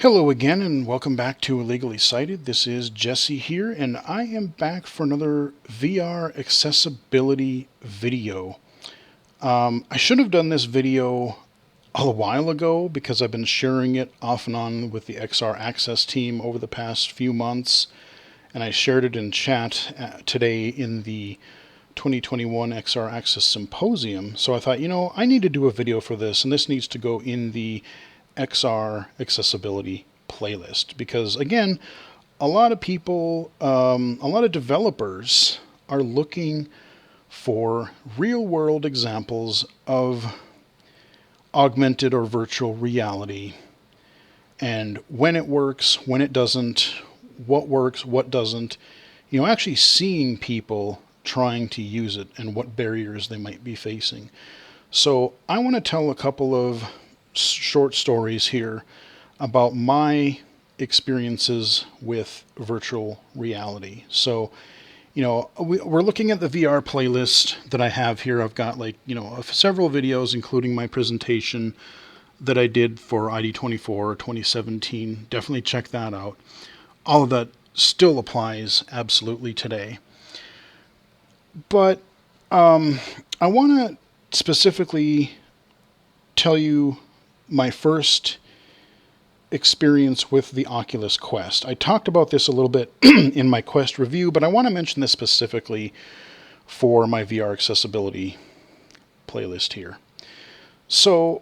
Hello again and welcome back to Illegally Cited. This is Jesse here and I am back for another VR accessibility video. I should have done this video a while ago because I've been sharing it off and on with the XR Access team over the past few months, and I shared it in chat today in the 2021 XR Access Symposium. So I thought, I need to do a video for this, and this needs to go in the XR accessibility playlist because, again, a lot of people, a lot of developers are looking for real world examples of augmented or virtual reality and when it works, when it doesn't, what works, what doesn't, actually seeing people trying to use it and what barriers they might be facing. So I want to tell a couple of short stories here about my experiences with virtual reality. So, we're looking at the VR playlist that I have here. I've got several videos, including my presentation that I did for ID24 2017. Definitely check that out. All of that still applies absolutely today. But I want to specifically tell you my first experience with the Oculus Quest. I talked about this a little bit in my Quest review, but I want to mention this specifically for my VR accessibility playlist here. So,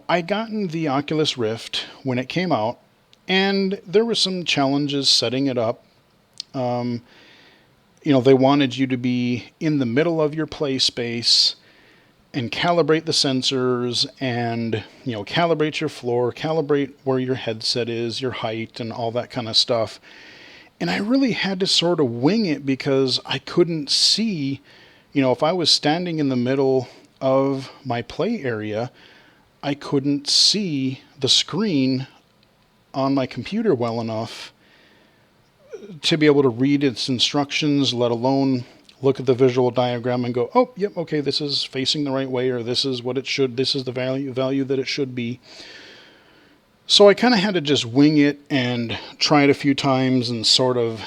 I gotten the Oculus Rift when it came out, and there were some challenges setting it up. They wanted you to be in the middle of your play space and calibrate the sensors and, calibrate your floor, calibrate where your headset is, your height, and all that kind of stuff. And I really had to sort of wing it because I couldn't see, if I was standing in the middle of my play area, I couldn't see the screen on my computer well enough to be able to read its instructions, let alone look at the visual diagram and go, oh, yep, okay, this is facing the right way, or this is what it should, this is the value that it should be. So I kind of had to just wing it and try it a few times and sort of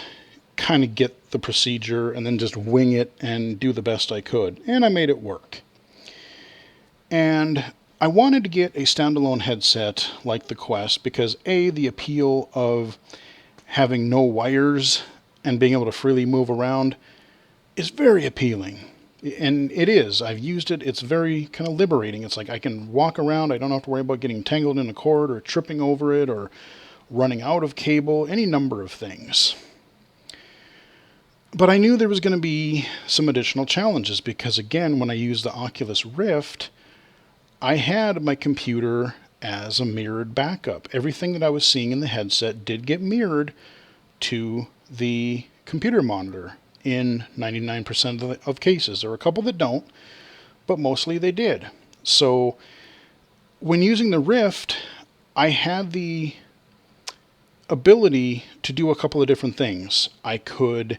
kind of get the procedure and then just wing it and do the best I could. And I made it work. And I wanted to get a standalone headset like the Quest because the appeal of having no wires and being able to freely move around is very appealing. And it is. I've used it. It's very kind of liberating. It's like I can walk around. I don't have to worry about getting tangled in a cord or tripping over it or running out of cable, any number of things. But I knew there was going to be some additional challenges because, again, when I used the Oculus Rift, I had my computer as a mirrored backup. Everything that I was seeing in the headset did get mirrored to the computer monitor in 99% of cases. There were a couple that don't, but mostly they did. So when using the Rift, I had the ability to do a couple of different things. I could,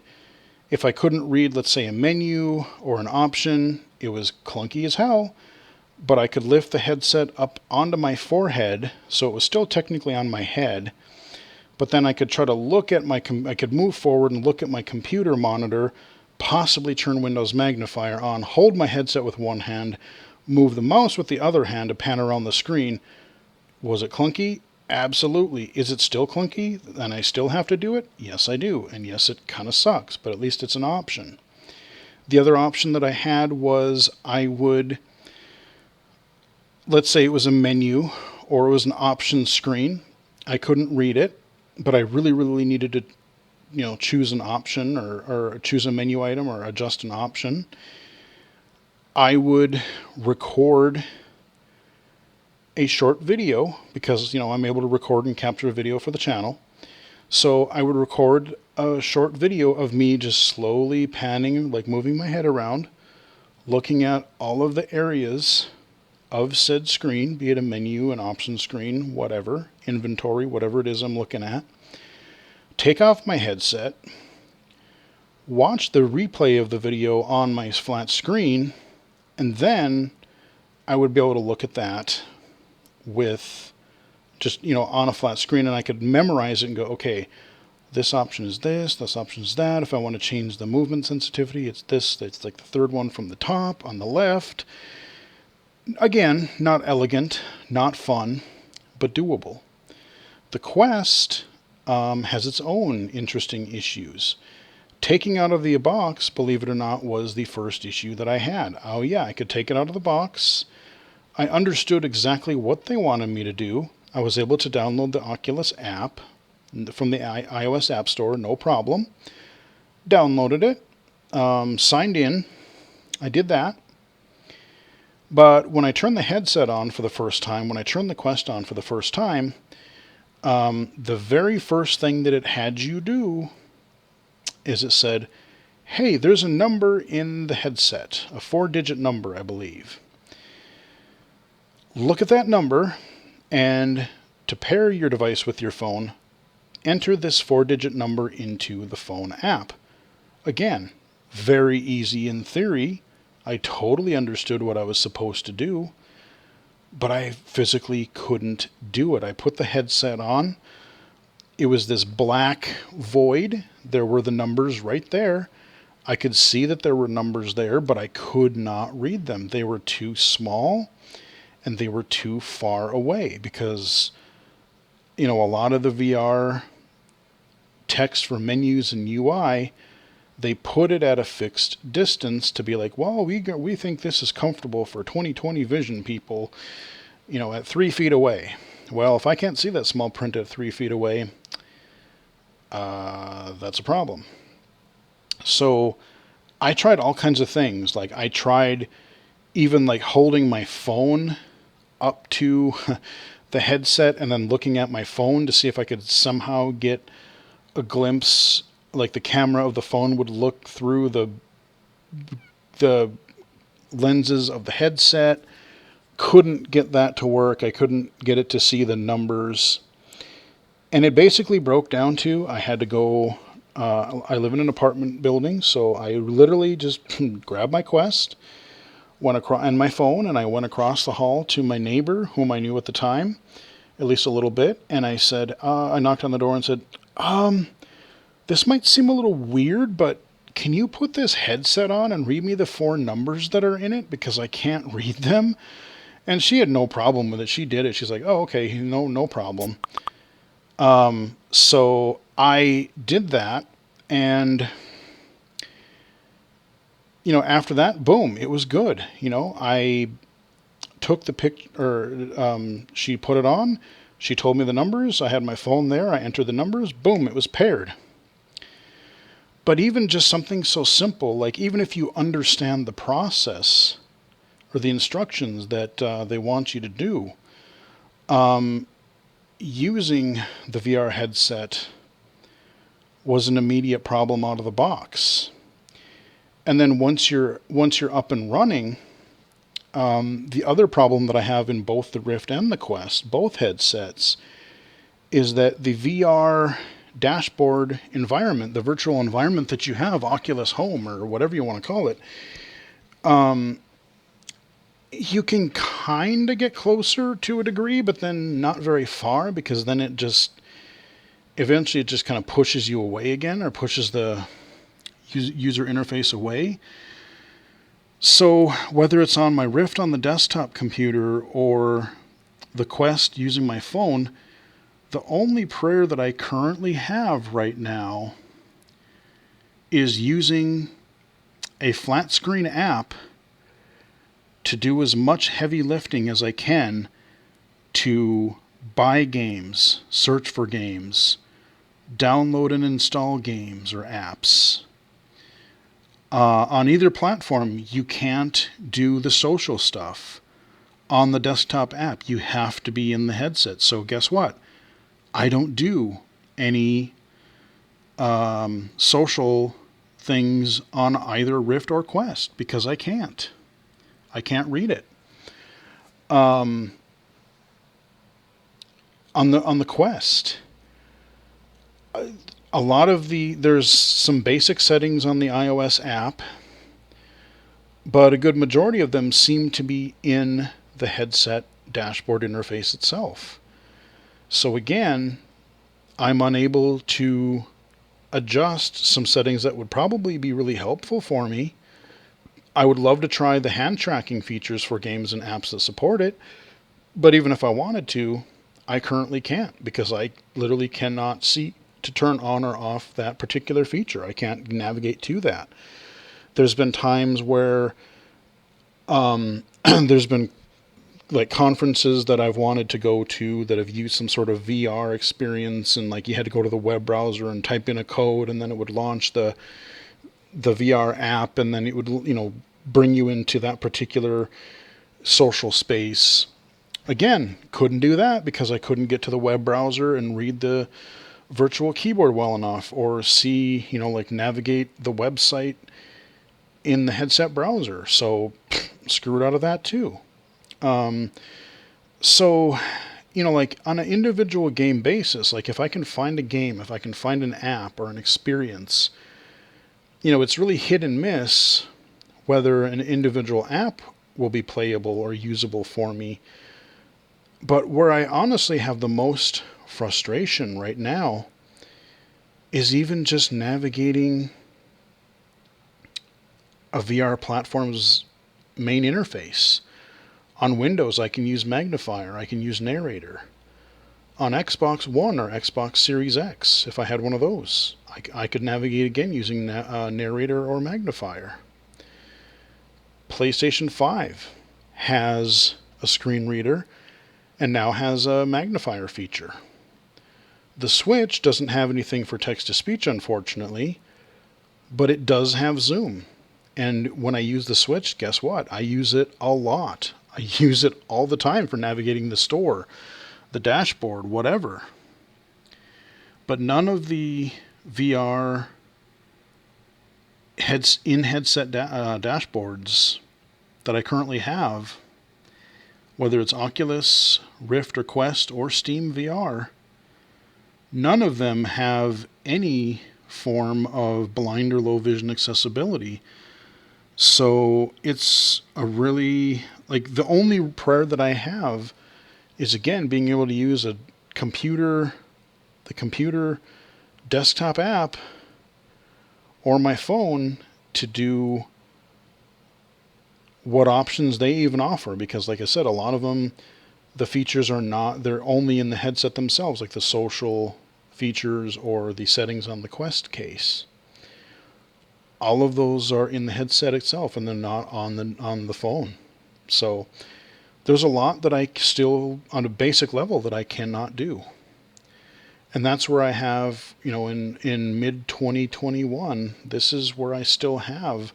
if I couldn't read, let's say, a menu or an option, it was clunky as hell, but I could lift the headset up onto my forehead, so it was still technically on my head, but then I could try to look at I could move forward and look at my computer monitor, possibly turn Windows Magnifier on, hold my headset with one hand, move the mouse with the other hand to pan around the screen. Was it clunky? Absolutely. Is it still clunky and I still have to do it? Yes, I do. And yes, it kind of sucks, but at least it's an option. The other option that I had was I would, let's say it was a menu or it was an option screen. I couldn't read it, but I really, really needed to, choose an option or choose a menu item or adjust an option. I would record a short video because, I'm able to record and capture a video for the channel. So I would record a short video of me just slowly panning, like moving my head around, looking at all of the areas of said screen, be it a menu, an option screen, whatever, inventory, whatever it is I'm looking at. Take off my headset, watch the replay of the video on my flat screen, and then I would be able to look at that with just, on a flat screen, and I could memorize it and go, okay, this option is this option is that. If I want to change the movement sensitivity, it's this. It's like the third one from the top on the left. Again, not elegant, not fun, but doable. The Quest has its own interesting issues. Taking out of the box, believe it or not, was the first issue that I had. Oh yeah, I could take it out of the box. I understood exactly what they wanted me to do. I was able to download the Oculus app from the iOS App Store, no problem. Downloaded it, signed in. I did that. But when I turned the headset on for the first time, when I turned the Quest on for the first time, the very first thing that it had you do is it said, hey, there's a number in the headset, a 4-digit number, I believe. Look at that number, and to pair your device with your phone, enter this 4-digit number into the phone app. Again, very easy in theory. I totally understood what I was supposed to do, but I physically couldn't do it. I put the headset on. It was this black void. There were the numbers right there. I could see that there were numbers there, but I could not read them. They were too small and they were too far away because, a lot of the VR text for menus and UI, they put it at a fixed distance to be like, well, we think this is comfortable for 20/20 vision people, at 3 feet away. Well, if I can't see that small print at 3 feet away, that's a problem. So I tried all kinds of things. Like I tried even like holding my phone up to the headset and then looking at my phone to see if I could somehow get a glimpse, like the camera of the phone would look through the lenses of the headset. Couldn't get that to work. I couldn't get it to see the numbers. And it basically broke down to I had to go, I live in an apartment building, so I literally just grabbed my Quest, went across, and my phone, and I went across the hall to my neighbor, whom I knew at the time, at least a little bit, and I said, I knocked on the door and said, this might seem a little weird, but can you put this headset on and read me the 4 numbers that are in it? Because I can't read them. And she had no problem with it. She did it. She's like, oh, okay, no problem. So I did that, and, after that, boom, it was good. I took the picture, she put it on, she told me the numbers, I had my phone there, I entered the numbers, boom, it was paired. But even just something so simple, like even if you understand the process or the instructions that they want you to do, using the VR headset was an immediate problem out of the box. And then once you're up and running, the other problem that I have in both the Rift and the Quest, both headsets, is that the VR dashboard environment, the virtual environment that you have, Oculus Home or whatever you want to call it, you can kind of get closer to a degree, but then not very far, because then eventually it just kind of pushes you away again, or pushes the user interface away. So whether it's on my Rift on the desktop computer or the Quest using my phone, the only prayer that I currently have right now is using a flat screen app to do as much heavy lifting as I can to buy games, search for games, download and install games or apps. On either platform, you can't do the social stuff on the desktop app. You have to be in the headset. So guess what? I don't do any social things on either Rift or Quest because I can't. I can't read it. On the Quest, a lot of there's some basic settings on the iOS app, but a good majority of them seem to be in the headset dashboard interface itself. So again, I'm unable to adjust some settings that would probably be really helpful for me. I would love to try the hand tracking features for games and apps that support it, but even if I wanted to, I currently can't, because I literally cannot see to turn on or off that particular feature. I can't navigate to that. There's been times where there's been like conferences that I've wanted to go to that have used some sort of VR experience, and like you had to go to the web browser and type in a code, and then it would launch the VR app, and then it would, bring you into that particular social space. Again, couldn't do that because I couldn't get to the web browser and read the virtual keyboard well enough, or see, like navigate the website in the headset browser. So screwed out of that too. So, like on an individual game basis, like if I can find a game, if I can find an app or an experience, it's really hit and miss whether an individual app will be playable or usable for me. But where I honestly have the most frustration right now is even just navigating a VR platform's main interface. On Windows, I can use Magnifier, I can use Narrator. On Xbox One or Xbox Series X, if I had one of those, I could navigate again using Narrator or Magnifier. PlayStation 5 has a screen reader and now has a magnifier feature. The Switch doesn't have anything for text-to-speech, unfortunately, but it does have Zoom. And when I use the Switch, guess what? I use it a lot. I use it all the time for navigating the store, the dashboard, whatever. But none of the VR in-headset dashboards that I currently have, whether it's Oculus, Rift or Quest, or Steam VR, none of them have any form of blind or low vision accessibility. So it's a really, like, the only prayer that I have is, again, being able to use the computer desktop app or my phone to do what options they even offer. Because like I said, a lot of them, the features are not, they're only in the headset themselves, like the social features or the settings on the Quest case. All of those are in the headset itself, and they're not on the phone. So there's a lot that I still, on a basic level, that I cannot do. And that's where I have, in mid-2021, this is where I still have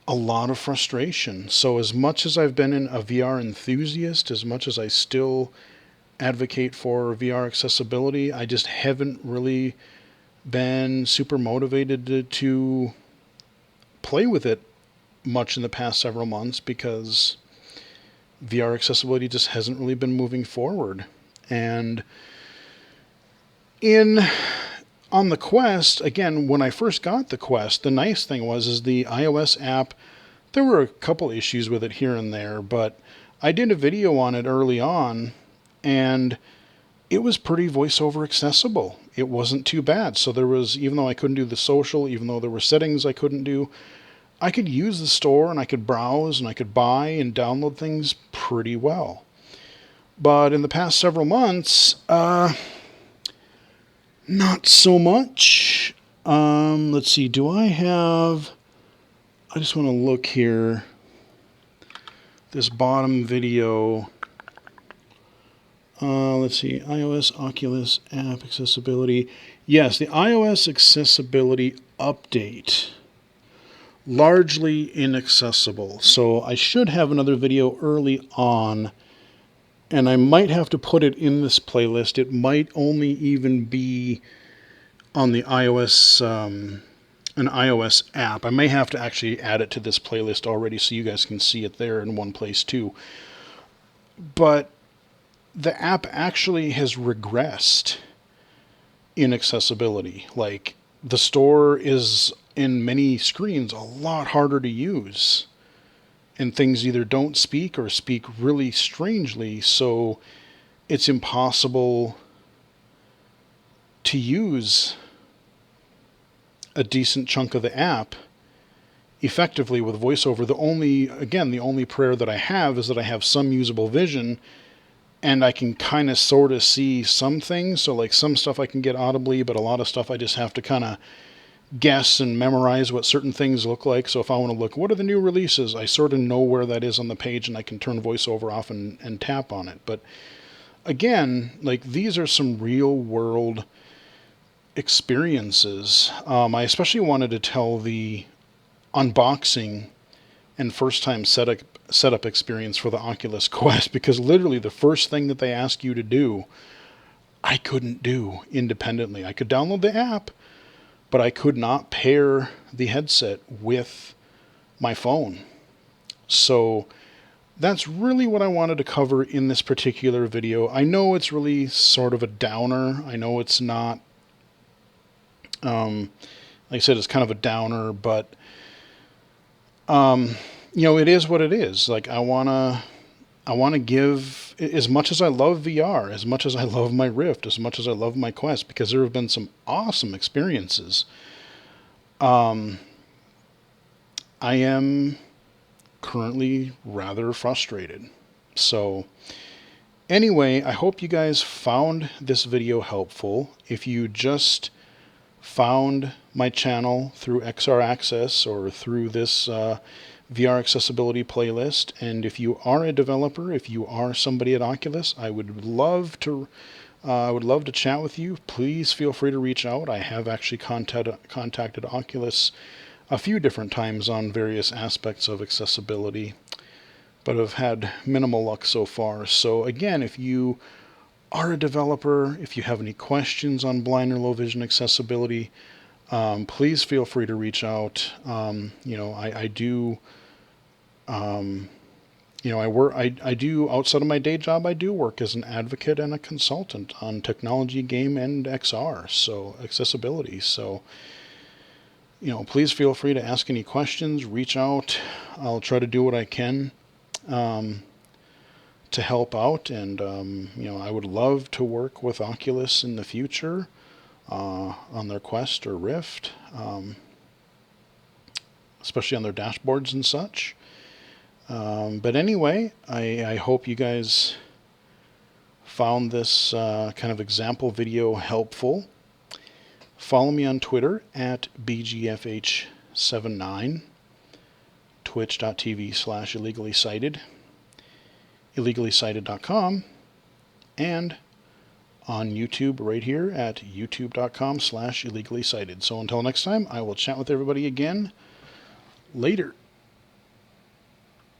a lot of frustration. So as much as I've been a VR enthusiast, as much as I still advocate for VR accessibility, I just haven't really been super motivated to play with it much in the past several months, because VR accessibility just hasn't really been moving forward. And on the Quest, again, when I first got the Quest, the nice thing is the iOS app, there were a couple issues with it here and there, but I did a video on it early on, and it was pretty voiceover accessible. It wasn't too bad. So there was, even though I couldn't do the social, even though there were settings I couldn't do, I could use the store and I could browse and I could buy and download things pretty well. But in the past several months, not so much. Let's see, I just want to look here. This bottom video. Let's see, iOS Oculus app accessibility. Yes, the iOS accessibility update. Largely inaccessible. So I should have another video early on, and I might have to put it in this playlist. It might only even be on the iOS, an iOS app. I may have to actually add it to this playlist already so you guys can see it there in one place too. But the app actually has regressed in accessibility. Like, the store is, in many screens, a lot harder to use. And things either don't speak or speak really strangely. So it's impossible to use a decent chunk of the app effectively with VoiceOver. The only prayer that I have is that I have some usable vision and I can kind of sort of see some things. So like some stuff I can get audibly, but a lot of stuff I just have to kind of guess and memorize what certain things look like. So if I want to look, what are the new releases? I sort of know where that is on the page and I can turn VoiceOver off and tap on it. But again, like these are some real world experiences. I especially wanted to tell the unboxing and first time setup experience for the Oculus Quest, because literally the first thing that they ask you to do, I couldn't do independently. I could download the app, but I could not pair the headset with my phone. So that's really what I wanted to cover in this particular video. I know it's really sort of a downer. I know it's not, like I said, it's kind of a downer, but you know, it is what it is. Like I want to give, as much as I love VR, as much as I love my Rift, as much as I love my Quest, because there have been some awesome experiences. I am currently rather frustrated. So anyway, I hope you guys found this video helpful. If you just found my channel through XR Access or through this VR accessibility playlist, and if you are a developer, if you are somebody at Oculus, I would love to chat with you. Please feel free to reach out. I have actually contacted Oculus a few different times on various aspects of accessibility, but have had minimal luck so far. So again, if you are a developer, if you have any questions on blind or low vision accessibility, please feel free to reach out. You know, I do, you know, I do, outside of my day job, I do work as an advocate and a consultant on technology, game, and XR, so accessibility. So, you know, please feel free to ask any questions, reach out. I'll try to do what I can to help out. And, you know, I would love to work with Oculus in the future on their Quest or Rift, especially on their dashboards and such. But anyway, I hope you guys found this kind of example video helpful. Follow me on Twitter at BGFH79, twitch.tv/illegally-cited, illegally-cited.com, and on YouTube right here at youtube.com/illegally-cited. So until next time, I will chat with everybody again later.